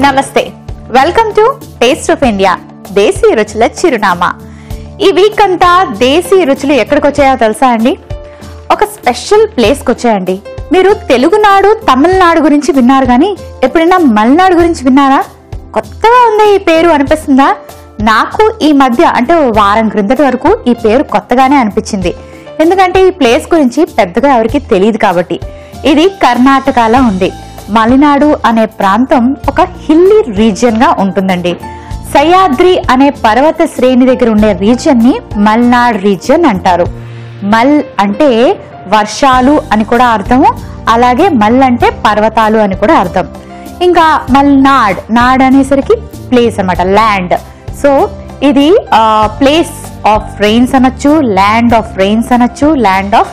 నమస్తే, welcome to taste of India, దేశీ రుచుల చిరునామా. ఈ వీక్ అంతా దేశీ రుచులు ఎక్కడికి వచ్చాయో తెలుసా అండి? ఒక స్పెషల్ ప్లేస్కి వచ్చాయండి. మీరు తెలుగునాడు, తమిళనాడు గురించి విన్నారు, కానీ ఎప్పుడైనా మలనాడు గురించి విన్నారా? కొత్తగా ఉంది ఈ పేరు అనిపిస్తుందా? నాకు ఈ మధ్య అంటే వారం క్రిందటి వరకు ఈ పేరు కొత్తగానే అనిపించింది. ఎందుకంటే ఈ ప్లేస్ గురించి పెద్దగా ఎవరికి తెలియదు కాబట్టి. ఇది కర్ణాటకలో ఉంది. మలనాడు అనే ప్రాంతం ఒక హిల్లీ రీజియన్ గా ఉంటుందండి. సహ్యాద్రి అనే పర్వత శ్రేణి దగ్గర ఉండే రీజియన్ ని మల్నాడ్ రీజియన్ అంటారు. మల్ అంటే వర్షాలు అని కూడా అర్థము, అలాగే మల్ అంటే పర్వతాలు అని కూడా అర్థం. ఇంకా మల్నాడ్, నాడ్ అనేసరికి ప్లేస్ అన్నమాట, ల్యాండ్. సో ఇది ప్లేస్ ఆఫ్ రెయిన్స్ అనొచ్చు, ల్యాండ్ ఆఫ్ రెయిన్స్ అనొచ్చు, ల్యాండ్ ఆఫ్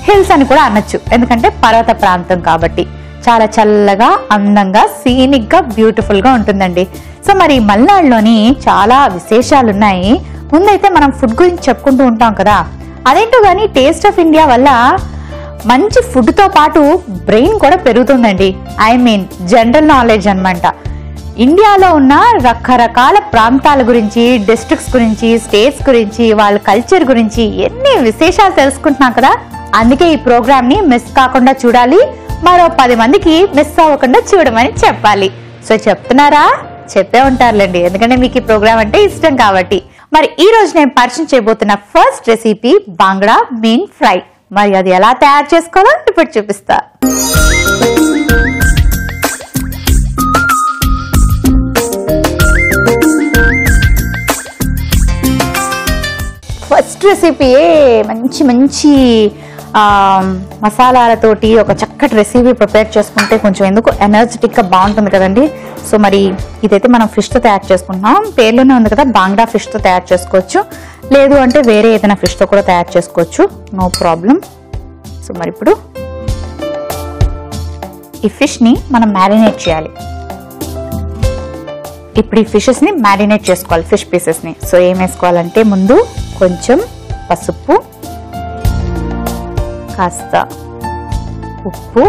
హిల్స్ అని కూడా అనొచ్చు. ఎందుకంటే పర్వత ప్రాంతం కాబట్టి చాలా చల్లగా, అందంగా, సీనిక్ గా, బ్యూటిఫుల్ గా ఉంటుందండి. సో మరి మల్నాడులోని చాలా విశేషాలు ఉన్నాయి. ముందైతే మనం ఫుడ్ గురించి చెప్పుకుంటూ ఉంటాం కదా, అదేంటో కానీ టేస్ట్ ఆఫ్ ఇండియా వల్ల మంచి ఫుడ్ తో పాటు బ్రెయిన్ కూడా పెరుగుతుందండి. ఐ మీన్ జనరల్ నాలెడ్జ్ అన్నమాట. ఇండియాలో ఉన్న రకరకాల ప్రాంతాల గురించి, డిస్ట్రిక్ట్స్ గురించి, స్టేట్స్ గురించి, వాళ్ళ కల్చర్ గురించి ఎన్ని విశేషాలు తెలుసుకుంటున్నాం కదా. అందుకే ఈ ప్రోగ్రామ్ ని మిస్ కాకుండా చూడాలి, మరో 10 మందికి మిస్ అవ్వకుండా చూడమని చెప్పాలి. సో చెప్తున్నారా? చెప్పే ఉంటారులేండి, ఎందుకంటే మీకు ఈ ప్రోగ్రామ్ అంటే ఇష్టం కాబట్టి. మరి ఈ రోజు నేను పరిచయం చేయబోతున్న first recipe bangda mean fry. మరి అది ఎలా తయారు చేసుకోవాలో ఇప్పుడు చూపిస్తా. ఫస్ట్ రెసిపీ మంచి మంచి మసాలాలతోటి ఒక చక్కటి రెసిపీ ప్రిపేర్ చేసుకుంటే కొంచెం ఎందుకు ఎనర్జెటిక్ గా బాగుంటుంది కదండి. సో మరి ఇదైతే మనం ఫిష్ తో తయారు చేసుకుంటున్నాం. పేర్లోనే ఉంది కదా, బాంగ్డా ఫిష్ తో తయారు చేసుకోవచ్చు, లేదు అంటే వేరే ఏదైనా ఫిష్ తో కూడా తయారు చేసుకోవచ్చు, నో ప్రాబ్లం. సో మరి ఇప్పుడు ఈ ఫిష్ ని మనం మ్యారినేట్ చేయాలి. ఇప్పుడు ఈ ఫిషెస్ ని మ్యారినేట్ చేసుకోవాలి, ఫిష్ పీసెస్ ని. సో ఏం వేసుకోవాలంటే ముందు కొంచెం పసుపు, కాస్త ఉప్పు,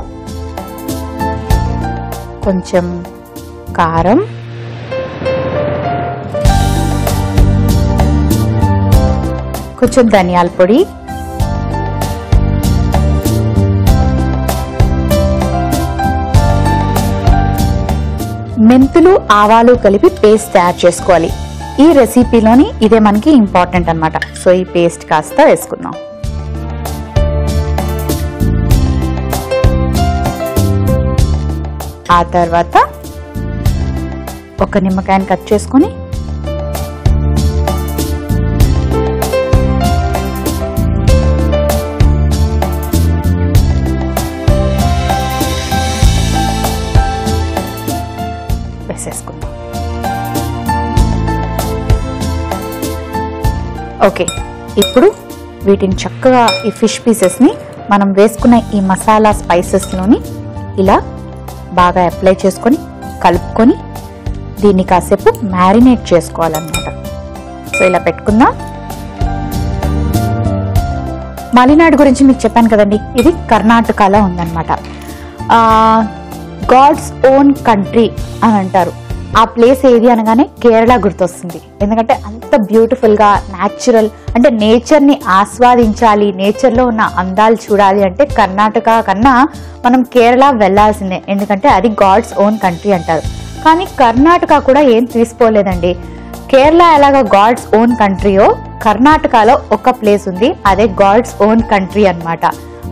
కొంచెం కారం, కొంచెం ధనియాల పొడి, మెంతులు, ఆవాలు కలిపి పేస్ట్ తయారు చేసుకోవాలి. ఈ రెసిపీలోని ఇదే మనకి ఇంపార్టెంట్ అన్నమాట. సో ఈ పేస్ట్ కాస్త వేసుకుందాం. ఆ తర్వాత ఒక నిమ్మకాయని కట్ చేసుకొని వేసేసుకుందాం. ఓకే, ఇప్పుడు వీటిని చక్కగా ఈ ఫిష్ పీసెస్ని మనం వేసుకున్న ఈ మసాలా స్పైసెస్లోని ఇలా బాగా అప్లై చేసుకొని కలుపుకొని దీన్ని కాసేపు మ్యారినేట్ చేసుకోవాలన్నమాట. సో ఇలా పెట్టుకుందాం. మలనాడు గురించి మీకు చెప్పాను కదండి, ఇది కర్ణాటకలో ఉందన్నమాట. గాడ్స్ ఓన్ కంట్రీ అని అంటారు. ఆ ప్లేస్ ఏది అనగానే కేరళ గుర్తొస్తుంది. ఎందుకంటే అంత బ్యూటిఫుల్ గా, న్యాచురల్, అంటే నేచర్ ని ఆస్వాదించాలి, నేచర్ లో ఉన్న అందాలు చూడాలి అంటే కర్ణాటక కన్నా మనం కేరళ వెళ్లాల్సిందే. ఎందుకంటే అది గాడ్స్ ఓన్ కంట్రీ అంటారు. కానీ కర్ణాటక కూడా ఏం తీసుకోలేదండి. కేరళ ఎలాగ గాడ్స్ ఓన్ కంట్రీయో, కర్ణాటకలో ఒక ప్లేస్ ఉంది, అదే గాడ్స్ ఓన్ కంట్రీ అన్నమాట.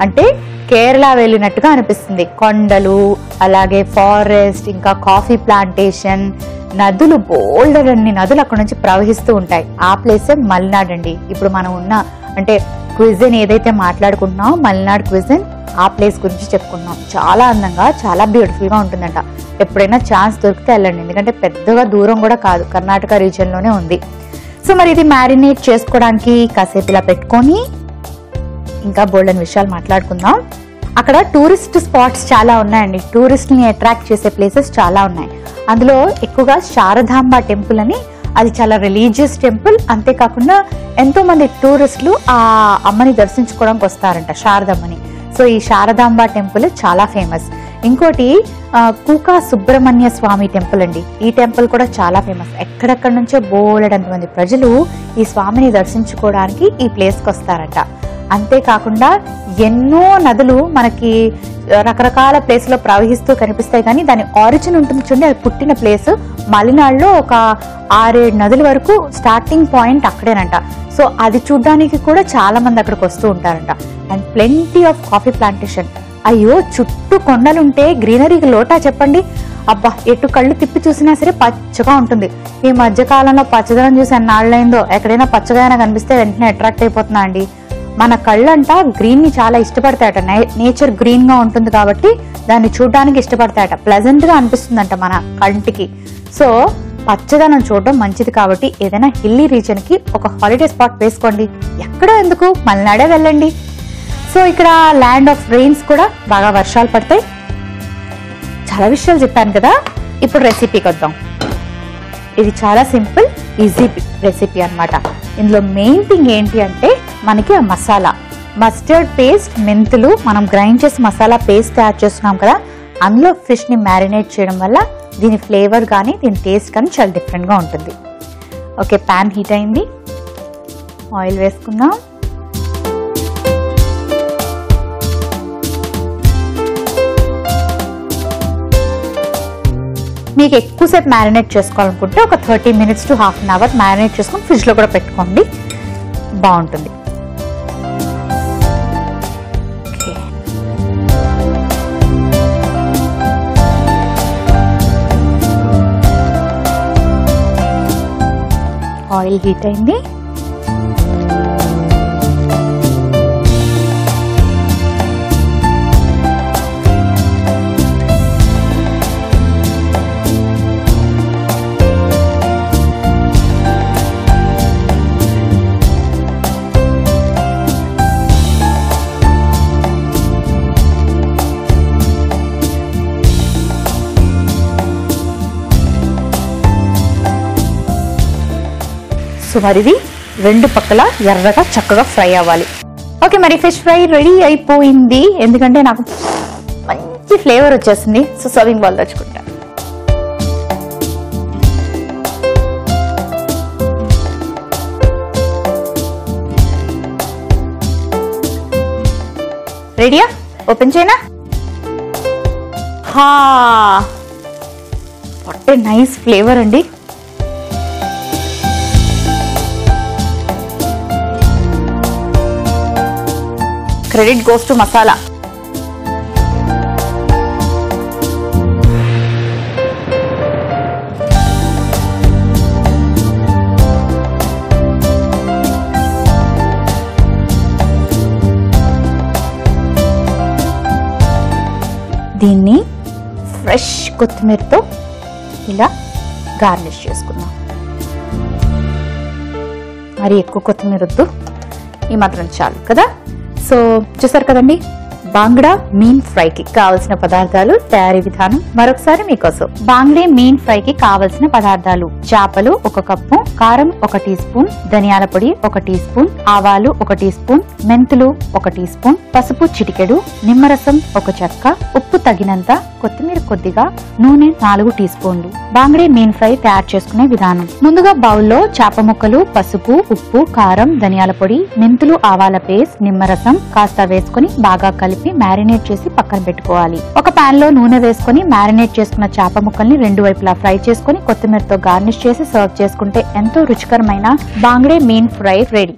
అంటే కేరళ వెళ్ళినట్టుగా అనిపిస్తుంది. కొండలు, అలాగే ఫారెస్ట్, ఇంకా కాఫీ ప్లాంటేషన్, నదులు, బోల్డర్ అన్ని నదులు అక్కడ నుంచి ప్రవహిస్తూ ఉంటాయి. ఆ ప్లేసే మల్నాడ్ అండి. ఇప్పుడు మనం ఉన్న అంటే క్విజిన్ ఏదైతే మాట్లాడుకుంటున్నామో మల్నాడ్ క్విజిన్, ఆ ప్లేస్ గురించి చెప్పుకుంటున్నాం. చాలా అందంగా, చాలా బ్యూటిఫుల్ గా ఉంటుందంట. ఎప్పుడైనా ఛాన్స్ దొరికితే వెళ్ళండి, ఎందుకంటే పెద్దగా దూరం కూడా కాదు, కర్ణాటక రీజియన్ లోనే ఉంది. సో మరి ఇది మ్యారినేట్ చేసుకోవడానికి కాసేపు ఇలా పెట్టుకొని ఇంకా బోల్డెన్ విషయాలు మాట్లాడుకుందాం. అక్కడ టూరిస్ట్ స్పాట్స్ చాలా ఉన్నాయండి, టూరిస్ట్ని అట్రాక్ట్ చేసే ప్లేసెస్ చాలా ఉన్నాయి. అందులో ఎక్కువగా శారదాంబ టెంపుల్ అని, అది చాలా రిలీజియస్ టెంపుల్. అంతేకాకుండా ఎంతో మంది టూరిస్టులు ఆ అమ్మని దర్శించుకోవడానికి వస్తారంట, శారదమ్మని. సో ఈ శారదాంబ టెంపుల్ చాలా ఫేమస్. ఇంకోటి కూకా సుబ్రహ్మణ్య స్వామి టెంపుల్ అండి. ఈ టెంపుల్ కూడా చాలా ఫేమస్. ఎక్కడెక్కడి నుంచో బోలెడంతమంది ప్రజలు ఈ స్వామిని దర్శించుకోవడానికి ఈ ప్లేస్కి వస్తారట. అంతేకాకుండా ఎన్నో నదులు మనకి రకరకాల ప్లేస్లో ప్రవహిస్తూ కనిపిస్తాయి, కానీ దాని ఆరిజిన్ ఉంటుంది చూడండి, అది పుట్టిన ప్లేస్ మలినాడులో ఒక 6-7 నదుల వరకు స్టార్టింగ్ పాయింట్ అక్కడేనంట. సో అది చూడడానికి కూడా చాలా మంది అక్కడికి వస్తూ ఉంటారంట. And plenty of coffee plantation. అయ్యో, చుట్టూ కొండలుంటే గ్రీనరీకి లోటా చెప్పండి. అబ్బా, ఎటు కళ్ళు తిప్పి చూసినా సరే పచ్చగా ఉంటుంది. ఈ మధ్య కాలంలో పచ్చదనం చూసి ఎన్నాళ్ళైందో. ఎక్కడైనా పచ్చగా అయినా కనిపిస్తే వెంటనే అట్రాక్ట్ అయిపోతున్నా అండి. మన కళ్ళంట గ్రీన్ ని చాలా ఇష్టపడతాయట. నేచర్ గ్రీన్ గా ఉంటుంది కాబట్టి దాన్ని చూడడానికి ఇష్టపడతాయట. ప్లెజెంట్ గా అనిపిస్తుందంట మన కంటికి. సో పచ్చదనం చూడడం మంచిది కాబట్టి ఏదైనా హిల్లీ రీజన్ కి ఒక హాలిడే స్పాట్ వేసుకోండి. ఎక్కడో ఎందుకు, మల్నాడే వెళ్ళండి. సో ఇక్కడ ల్యాండ్ ఆఫ్ రెయిన్స్ కూడా బాగా వర్షాలు పడతాయి. చాలా విషయాలు చెప్పాను కదా. ఇప్పుడు రెసిపీకి వద్దాం. ఇది చాలా సింపుల్ ఈజీ రెసిపీ అన్నమాట. ఇందులో మెయిన్ థింగ్ ఏంటి అంటే మనకి ఆ మసాలా, మస్టర్డ్ పేస్ట్, మెంతులు మనం గ్రైండ్ చేసి మసాలా పేస్ట్ తయారు చేస్తున్నాం కదా, అందులో ఫిష్ ని మ్యారినేట్ చేయడం వల్ల దీని ఫ్లేవర్ కానీ దీని టేస్ట్ కానీ చాలా డిఫరెంట్ గా ఉంటుంది. ఓకే, ప్యాన్ హీట్ అయింది. ఆయిల్ వేసుకుందాం. మీకు ఎక్కువసేపు మ్యారినేట్ చేసుకోవాలనుకుంటే ఒక 30 minutes to half an hour marinate చేసుకొని ఫ్రిడ్జ్ లో కూడా పెట్టుకోండి, బాగుంటుంది. ఆయిల్ హీట్ అయింది. సో మరి ఇది 2 పక్కల ఎర్రగా చక్కగా ఫ్రై అవ్వాలి. ఓకే, మరి ఫిష్ ఫ్రై రెడీ అయిపోయింది. ఎందుకంటే నాకు మంచి ఫ్లేవర్ వచ్చేసింది. సో సర్వింగ్ బౌల్ తెచ్చుకుంటా. రెడీయా? ఓపెన్ చేయనా? వాట్ ఏ నైస్ ఫ్లేవర్ అండి. Credit goes to masala. దీన్ని ఫ్రెష్ కొత్తిమీరతో ఇలా గార్నిష్ చేసుకుందాం. మరి ఎక్కువ కొత్తిమీర వద్దు, ఈ మాత్రం చాలు కదా. సో చూసారు కదండి, బాంగ్డా మీన్ ఫ్రైకి కావలసిన పదార్థాలు, తయారీ విధానం మరొకసారి మీకోసం. బాంగ్డే మీన్ ఫ్రైకి కావలసిన పదార్థాలు: చేపలు 1 కప్పు, కారం 1 టీ స్పూన్, ధనియాల పొడి 1 టీ స్పూన్, ఆవాలు 1 టీ స్పూన్, మెంతులు 1 టీ స్పూన్, పసుపు చిటికెడు, నిమ్మరసం 1 చెక్క, ఉప్పు తగినంత, కొత్తిమీర కొద్దిగా, నూనె 4 టీ స్పూన్లు. బాంగ్డే మీన్ ఫ్రై తయారు చేసుకునే విధానం: ముందుగా బౌల్లో చేప ముక్కలు, పసుపు, ఉప్పు, కారం, ధనియాల పొడి, మెంతులు, ఆవాల పేస్ట్, నిమ్మరసం కాస్త వేసుకుని బాగా కలిపి మ్యారినేట్ చేసి పక్కన పెట్టుకోవాలి. ఒక పాన్ లో నూనె వేసుకుని మ్యారినేట్ చేసుకున్న చేప ముక్కల్ని 2 వైపులా ఫ్రై చేసుకుని కొత్తిమీరతో గార్నిష్ చేసి సర్వ్ చేసుకుంటే ఎంతో రుచికరమైన బాంగ్డే మీన్ ఫ్రై రెడీ.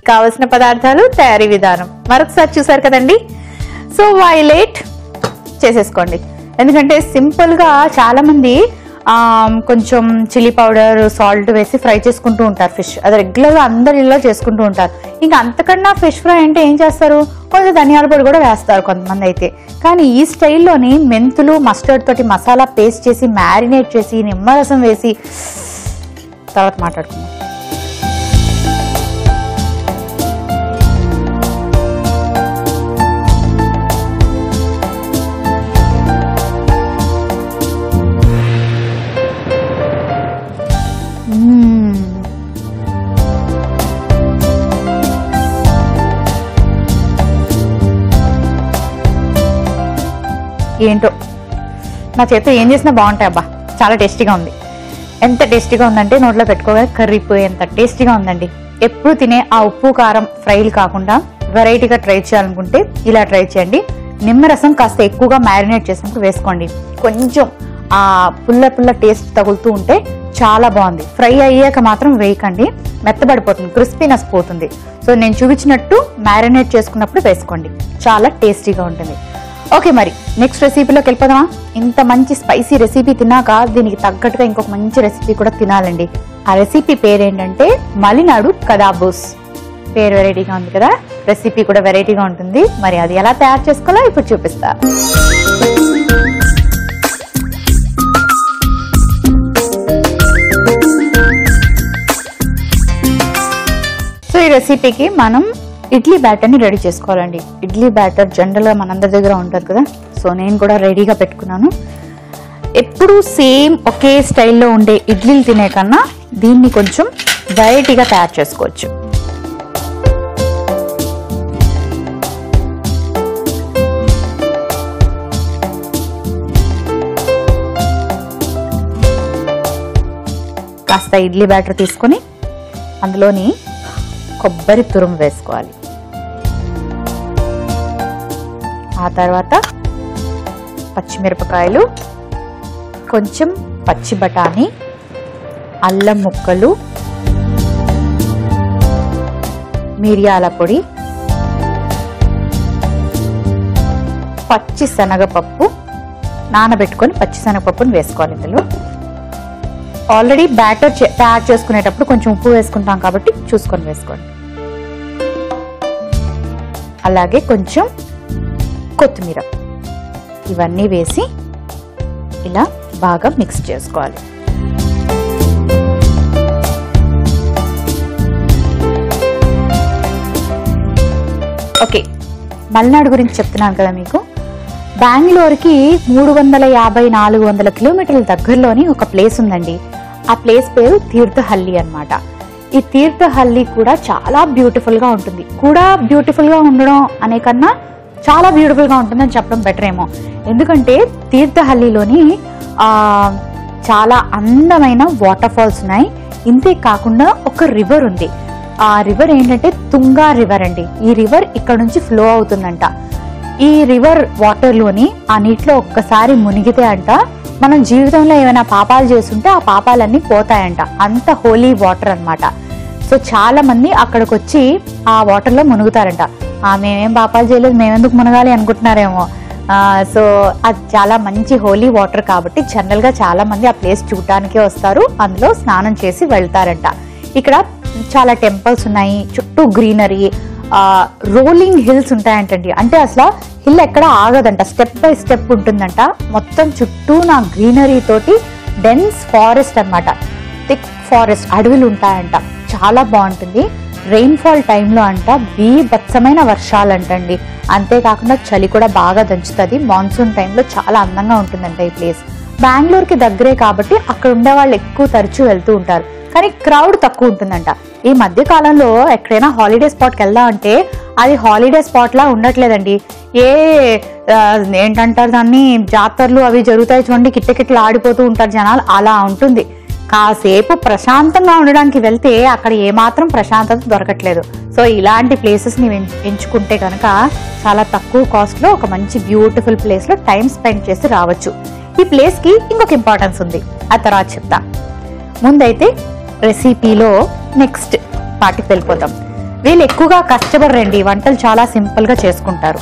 కావలసిన పదార్థాలు, తయారీ విధానం మరొకసారి చూసారు కదండి. సో వైలేట్ చేసేసుకోండి. ఎందుకంటే సింపుల్ గా చాలా మంది కొంచెం చిల్లీ పౌడర్, సాల్ట్ వేసి ఫ్రై చేసుకుంటూ ఉంటారు ఫిష్. అది రెగ్యులర్ గా అందరి ఇళ్ళలో చేసుకుంటూ ఉంటారు. ఇంకా అంతకన్నా ఫిష్ ఫ్రై అంటే ఏం చేస్తారు, కొంచెం ధనియాల పొడి కూడా వేస్తారు కొంతమంది అయితే. కానీ ఈ స్టైల్లోని మెంతులు, మస్టర్డ్ తోటి మసాలా పేస్ట్ చేసి మ్యారినేట్ చేసి నిమ్మరసం వేసి తర్వాత మాట్లాడుకుందాం. ఏంటో నా చేతితో ఏం చేసినా బాగుంటాయి. అబ్బా చాలా టేస్టీగా ఉంది. ఎంత టేస్టీగా ఉందంటే నోట్లో పెట్టుకోగా కర్రీపోయేంత టేస్టీగా ఉందండి. ఎప్పుడు తినే ఆ ఉప్పు కారం ఫ్రైలు కాకుండా వెరైటీగా ట్రై చేయాలనుకుంటే ఇలా ట్రై చేయండి. నిమ్మరసం కాస్త ఎక్కువగా మ్యారినేట్ చేసినప్పుడు వేసుకోండి. కొంచెం ఆ పుల్ల పుల్ల టేస్ట్ తగులుతూ ఉంటే చాలా బాగుంది. ఫ్రై అయ్యాక మాత్రం వేయకండి, మెత్తబడిపోతుంది, క్రిస్పీనెస్ పోతుంది. సో నేను చూపించినట్టు మ్యారినేట్ చేసుకున్నప్పుడు వేసుకోండి, చాలా టేస్టీగా ఉంటుంది. ఓకే, మరి నెక్స్ట్ రెసిపీలోకి వెళ్ళిపోదామా? ఇంత మంచి స్పైసీ రెసిపీ తిన్నాక దీనికి తగ్గట్టుగా ఇంకొక మంచి రెసిపీ కూడా తినాలండి. ఆ రెసిపీ పేరేంటంటే మలినాడు కదాబూస్. పేరు వెరైటీగా ఉంది కదా, రెసిపీ కూడా వెరైటీగా ఉంటుంది. మరి అది ఎలా తయారు చేసుకోవాలో ఇప్పుడు చూపిస్తా. సో ఈ రెసిపీకి మనం ఇడ్లీ బ్యాటర్ని రెడీ చేసుకోవాలండి. ఇడ్లీ బ్యాటర్ జనరల్గా మనందరి దగ్గర ఉంటుంది కదా, సో నేను కూడా రెడీగా పెట్టుకున్నాను. ఎప్పుడు సేమ్ ఒకే స్టైల్లో ఉండే ఇడ్లీలు తినే కన్నా దీన్ని కొంచెం వెరైటీగా తయారు చేసుకోవచ్చు. కాస్త ఇడ్లీ బ్యాటర్ తీసుకొని అందులోని కొబ్బరి తురుము వేసుకోవాలి. ఆ తర్వాత పచ్చిమిరపకాయలు, కొంచెం పచ్చి బఠానీ, అల్లం ముక్కలు, మిరియాల పొడి, పచ్చి శనగపప్పు, నానబెట్టుకొని పచ్చి శనగపప్పుని వేసుకోవాలి. ఇందులో ఆల్రెడీ బ్యాటర్ తయారు చేసుకునేటప్పుడు కొంచెం ఉప్పు వేసుకుంటాం కాబట్టి చూసుకొని వేసుకోండి. అలాగే కొంచెం కొత్తిమీర, ఇవన్నీ వేసి ఇలా బాగా మిక్స్ చేసుకోవాలి. ఓకే, మల్నాడు గురించి చెప్తున్నాను కదా మీకు. బెంగళూరుకి 350-400 కిలోమీటర్ల దగ్గరలోని ఒక ప్లేస్ ఉందండి. ఆ ప్లేస్ పేరు తీర్థహల్లి అన్నమాట. ఈ తీర్థహల్లి కూడా చాలా బ్యూటిఫుల్ గా ఉంటుంది. కూడా బ్యూటిఫుల్ గా ఉండడం అనే కన్నా చాలా బ్యూటిఫుల్ గా ఉంటుందని చెప్పడం బెటర్ ఏమో. ఎందుకంటే తీర్థహల్లిలోని చాలా అందమైన వాటర్ ఫాల్స్ ఉన్నాయి. ఇంతే కాకుండా ఒక రివర్ ఉంది. ఆ రివర్ ఏంటంటే తుంగా రివర్ అండి. ఈ రివర్ ఇక్కడ నుంచి ఫ్లో అవుతుందంట. ఈ రివర్ వాటర్ లోని ఆ నీటిలో ఒక్కసారి మునిగితే అంట మనం జీవితంలో ఏమైనా పాపాలు చేస్తుంటే ఆ పాపాలన్నీ పోతాయంట. అంత హోలీ వాటర్ అన్నమాట. సో చాలా మంది అక్కడికి వచ్చి ఆ వాటర్ లో మునుగుతారంట. మేమేం పాపాలు చేయలేదు, మేమెందుకు మునగాలి అనుకుంటున్నారేమో. సో అది చాలా మంచి హోలీ వాటర్ కాబట్టి జనరల్ గా చాలా మంది ఆ ప్లేస్ చూడటానికే వస్తారు, అందులో స్నానం చేసి వెళ్తారంట. ఇక్కడ చాలా టెంపుల్స్ ఉన్నాయి, చుట్టూ గ్రీనరీ, రోలింగ్ హిల్స్ ఉంటాయంటండి. అంటే అసలు హిల్ ఎక్కడ ఆగదంట, స్టెప్ బై స్టెప్ ఉంటుందంట. మొత్తం చుట్టూ నా గ్రీనరీ తోటి డెన్స్ ఫారెస్ట్ అన్నమాట, థిక్ ఫారెస్ట్, అడవులు ఉంటాయంట. చాలా బాగుంటుంది. రెయిన్ఫాల్ టైంలో అంట బీభత్సమైన వర్షాలు అంటండి. అంతేకాకుండా చలి కూడా బాగా దంచుతుంది. మాన్సూన్ టైంలో చాలా అందంగా ఉంటుందంట ఈ ప్లేస్. బెంగళూరుకి దగ్గరే కాబట్టి అక్కడ ఉండే వాళ్ళు ఎక్కువ తరచూ వెళ్తూ ఉంటారు, కానీ క్రౌడ్ తక్కువ ఉంటుందంట. ఈ మధ్య కాలంలో ఎక్కడైనా హాలిడే స్పాట్కి వెళ్దాం అంటే అది హాలిడే స్పాట్ లా ఉండట్లేదండి. ఏంటంటారు దాన్ని, జాతరలు అవి జరుగుతాయి చూడండి, కిట్టకిట్లు ఆడిపోతూ ఉంటారు జనాలు, అలా ఉంటుంది. కాసేపు ప్రశాంతంగా ఉండడానికి వెళ్తే అక్కడ ఏమాత్రం ప్రశాంతత దొరకట్లేదు. సో ఇలాంటి ప్లేసెస్ ని ఎంచుకుంటే కనుక చాలా తక్కువ కాస్ట్ లో ఒక మంచి బ్యూటిఫుల్ ప్లేస్ లో టైం స్పెండ్ చేసి రావచ్చు. ఈ ప్లేస్ కి ఇంకొక ఇంపార్టెన్స్ ఉంది, ఆ తర్వాత చెప్తా. ముందైతే రెసిపీలో నెక్స్ట్ పార్టీకి వెళ్ళిపోతాం. వీళ్ళు ఎక్కువగా కష్టపడరండి, వంటలు చాలా సింపుల్ గా చేసుకుంటారు.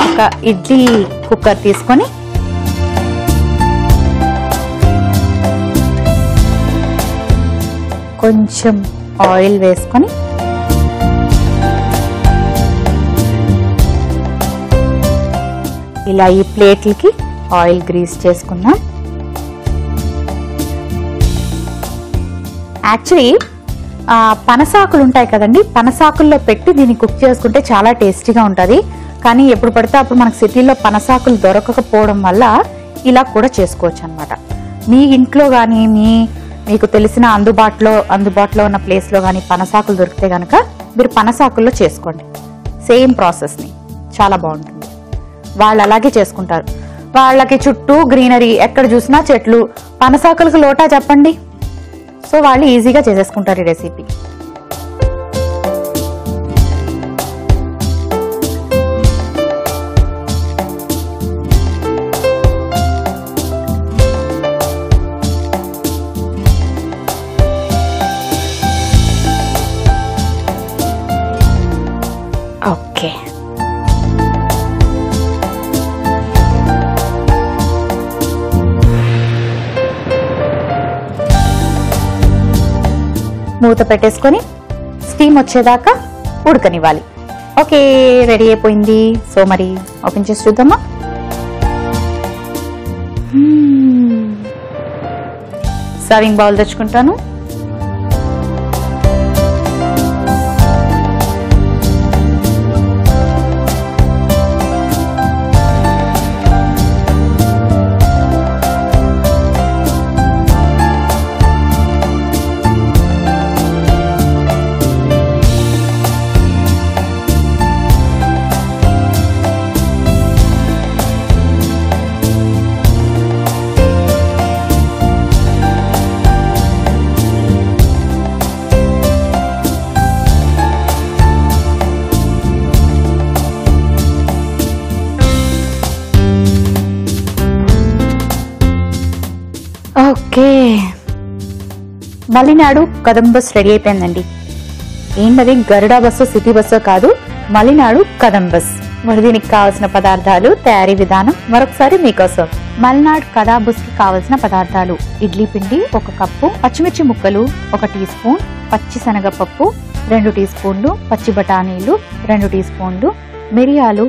ఒక ఇడ్లీ కుక్కర్ తీసుకొని కొంచెం ఆయిల్ వేసుకొని ఇలా ఈ ప్లేట్లకి ఆయిల్ గ్రీస్ చేసుకుందాం. యాక్చువల్లీ పనసాకులు ఉంటాయి కదండి, పనసాకుల్లో పెట్టి దీన్ని కుక్ చేసుకుంటే చాలా టేస్టీగా ఉంటుంది. కానీ ఎప్పుడు పడితే అప్పుడు మనకు సిటీలో పనసాకులు దొరకకపోవడం వల్ల ఇలా కూడా చేసుకోవచ్చు అనమాట. మీ ఇంట్లో కానీ మీకు తెలిసిన అందుబాటులో ఉన్న ప్లేస్లో కానీ పనసాకులు దొరికితే కనుక మీరు పనసాకుల్లో చేసుకోండి. సేమ్ ప్రాసెస్ని, చాలా బాగుంటుంది. వాళ్ళు అలాగే చేసుకుంటారు. వాళ్ళకి చుట్టూ గ్రీనరీ, ఎక్కడ చూసినా చెట్లు, పనసాకులకు లోటా చెప్పండి. సో వాళ్ళు ఈజీగా చేసేసుకుంటారు ఈ రెసిపీ. ఓకే, మూత పెట్టేసుకొని స్టీమ్ వచ్చేదాకా ఉడకనివ్వాలి. ఓకే, రెడీ అయిపోయింది. సో మరి ఓపెన్ చేసి చూద్దామా. సర్వింగ్ బౌల్ తెచ్చుకుంటాను. ఓకే, మలినాడు కదం బస్ రెడీ అయిపోయిందండి. ఏంటది, గరుడా బస్సు, సిటీ బస్సు కాదు, మలినాడు కదం బస్. మరి దీనికి కావాల్సిన పదార్థాలు, తయారీ విధానం మరొకసారి మీకోసం. మలినాడు కదా బస్ కి కావలసిన పదార్థాలు: ఇడ్లీ పిండి 1 కప్పు, పచ్చిమిర్చి ముక్కలు 1 టీ స్పూన్, పచ్చి శనగపప్పు 2 టీ స్పూన్లు, పచ్చి బఠానీలు 2 టీ స్పూన్లు, మిరియాలు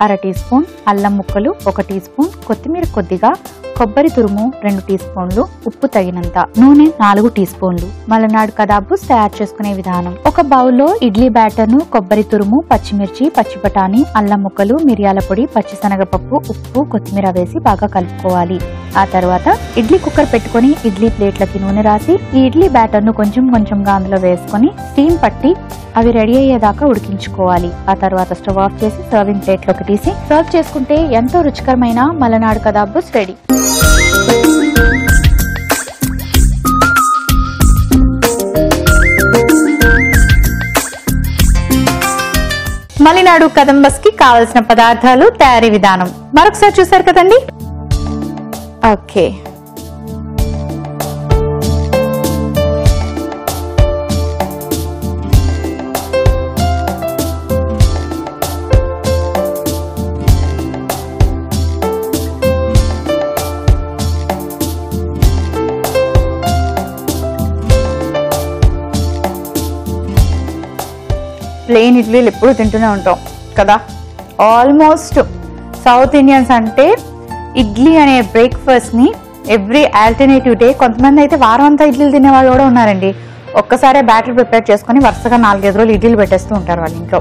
1/2 టీ స్పూన్, అల్లం ముక్కలు 1 టీ స్పూన్, కొత్తిమీర కొద్దిగా, కొబ్బరి తురుము 2 టీ స్పూన్లు, ఉప్పు తగినంత, నూనె 4 టీ స్పూన్లు. మలనాడు కదాబుస్ తయారు చేసుకునే విధానం: ఒక బౌల్లో ఇడ్లీ బ్యాటర్ ను కొబ్బరి తురుము, పచ్చిమిర్చి, పచ్చి బఠానీ, అల్లం ముక్కలు, మిరియాల పొడి, పచ్చి శనగపప్పు, ఉప్పు, కొత్తిమీర వేసి బాగా కలుపుకోవాలి. ఆ తర్వాత ఇడ్లీ కుక్కర్ పెట్టుకుని ఇడ్లీ ప్లేట్లకి నూనె రాసి ఈ ఇడ్లీ బ్యాటర్ ను కొంచెం కొంచెంగా అందులో వేసుకుని స్టీమ్ పట్టి అవి రెడీ అయ్యేదాకా ఉడికించుకోవాలి. ఆ తర్వాత స్టవ్ ఆఫ్ చేసి సర్వింగ్ ప్లేట్ లోకి తీసి సర్వ్ చేసుకుంటే ఎంతో రుచికరమైన మలనాడు కదాబుస్ రెడీ. మలినాడు కదం బస్ కి కావలసిన పదార్థాలు, తయారీ విధానం మరొకసారి చూసారు కదండి. ఓకే, ప్లెయిన్ ఇడ్లీలు ఎప్పుడు తింటూనే ఉంటాం కదా. ఆల్మోస్ట్ సౌత్ ఇండియన్స్ అంటే ఇడ్లీ అనే బ్రేక్ఫాస్ట్ ని ఎవ్రీ ఆల్టర్నేటివ్ డే, కొంతమంది అయితే వారం అంతా ఇడ్లీలు తినే వాళ్ళు కూడా ఉన్నారండి. ఒక్కసారే బ్యాటర్ ప్రిపేర్ చేసుకుని వరుసగా 4-5 రోజులు ఇడ్లీలు పెట్టేస్తూ ఉంటారు వాళ్ళ ఇంట్లో.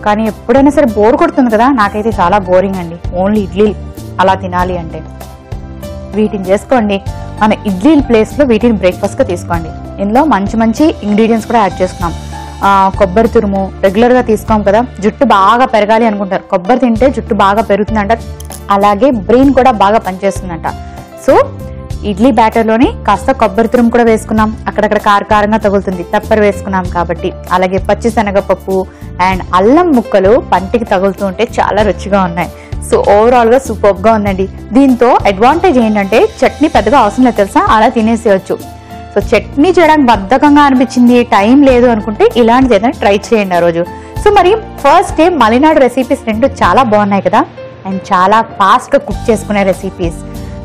కానీ ఎప్పుడైనా సరే బోర్ కొడుతుంది కదా, నాకైతే చాలా బోరింగ్ అండి ఓన్లీ ఇడ్లీలు అలా తినాలి అంటే. వీటిని చేసుకోండి, మన ఇడ్లీల ప్లేస్ లో వీటిని బ్రేక్ఫాస్ట్ గా తీసుకోండి. ఇందులో మంచి మంచి ఇంగ్రీడియంట్స్ కూడా యాడ్ చేసుకున్నాం. కొబ్బరి తురుము రెగ్యులర్ గా తీసుకోం కదా, జుట్టు బాగా పెరగాలి అనుకుంటారు, కొబ్బరి తింటే జుట్టు బాగా పెరుగుతుందంట, అలాగే బ్రెయిన్ కూడా బాగా పనిచేస్తుందంట. సో ఇడ్లీ బ్యాటర్ లోని కాస్త కొబ్బరి తురుము కూడా వేసుకున్నాం, అక్కడక్కడ కారకారంగా తగులుతుంది, పెప్పర్ వేసుకున్నాం కాబట్టి. అలాగే పచ్చి శనగపప్పు అండ్ అల్లం ముక్కలు పంటికి తగులుతూ ఉంటే చాలా రుచిగా ఉన్నాయి. సో ఓవరాల్ గా సూపర్ గా ఉందండి. దీంతో అడ్వాంటేజ్ ఏంటంటే చట్నీ పెద్దగా అవసరం లేదు తెలుసా, అలా తినేసేయచ్చు. సో చట్నీ చేయడానికి బద్ధకంగా అనిపించింది, టైం లేదు అనుకుంటే ఇలాంటిది ఏదైనా ట్రై చేయండి ఆ రోజు. సో మరి ఫస్ట్ డే మలినాడు రెసిపీస్ 2 చాలా బాగున్నాయి కదా, అండ్ చాలా ఫాస్ట్ గా కుక్ చేసుకునే రెసిపీస్.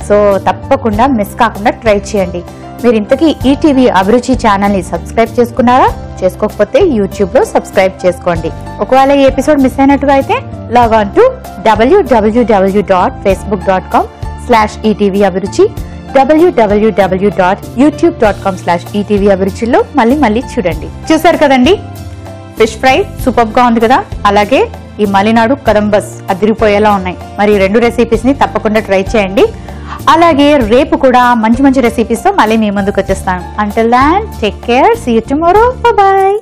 సో తప్పకుండా మిస్ కాకుండా ట్రై చేయండి. మీరు ఇంతకీ ఈటీవీ అభిరుచి ఛానల్ ని సబ్స్క్రైబ్ చేసుకున్నారా? చేసుకోకపోతే యూట్యూబ్ లో సబ్స్క్రైబ్ చేసుకోండి. ఒకవేళ ఈ ఎపిసోడ్ మిస్ అయినట్టుగా అయితే లాగ్ ఆన్ టు www.facebook.com/ETV అభిరుచి, www.youtube.com/ETV అభిరుచిలో మళ్ళీ చూడండి. చూసారు కదండి, ఫిష్ ఫ్రై సూపర్ గా ఉంది కదా, అలాగే ఈ మలినాడు కదం బస్ అదిరిపోయేలా ఉన్నాయి. మరి 2 రెసిపీస్ ని తప్పకుండా ట్రై చేయండి. అలాగే రేపు కూడా మంచి మంచి రెసిపీస్ తో మళ్ళీ మీ ముందుకు వచ్చేస్తాను. Until then take care, see you tomorrow, bye by.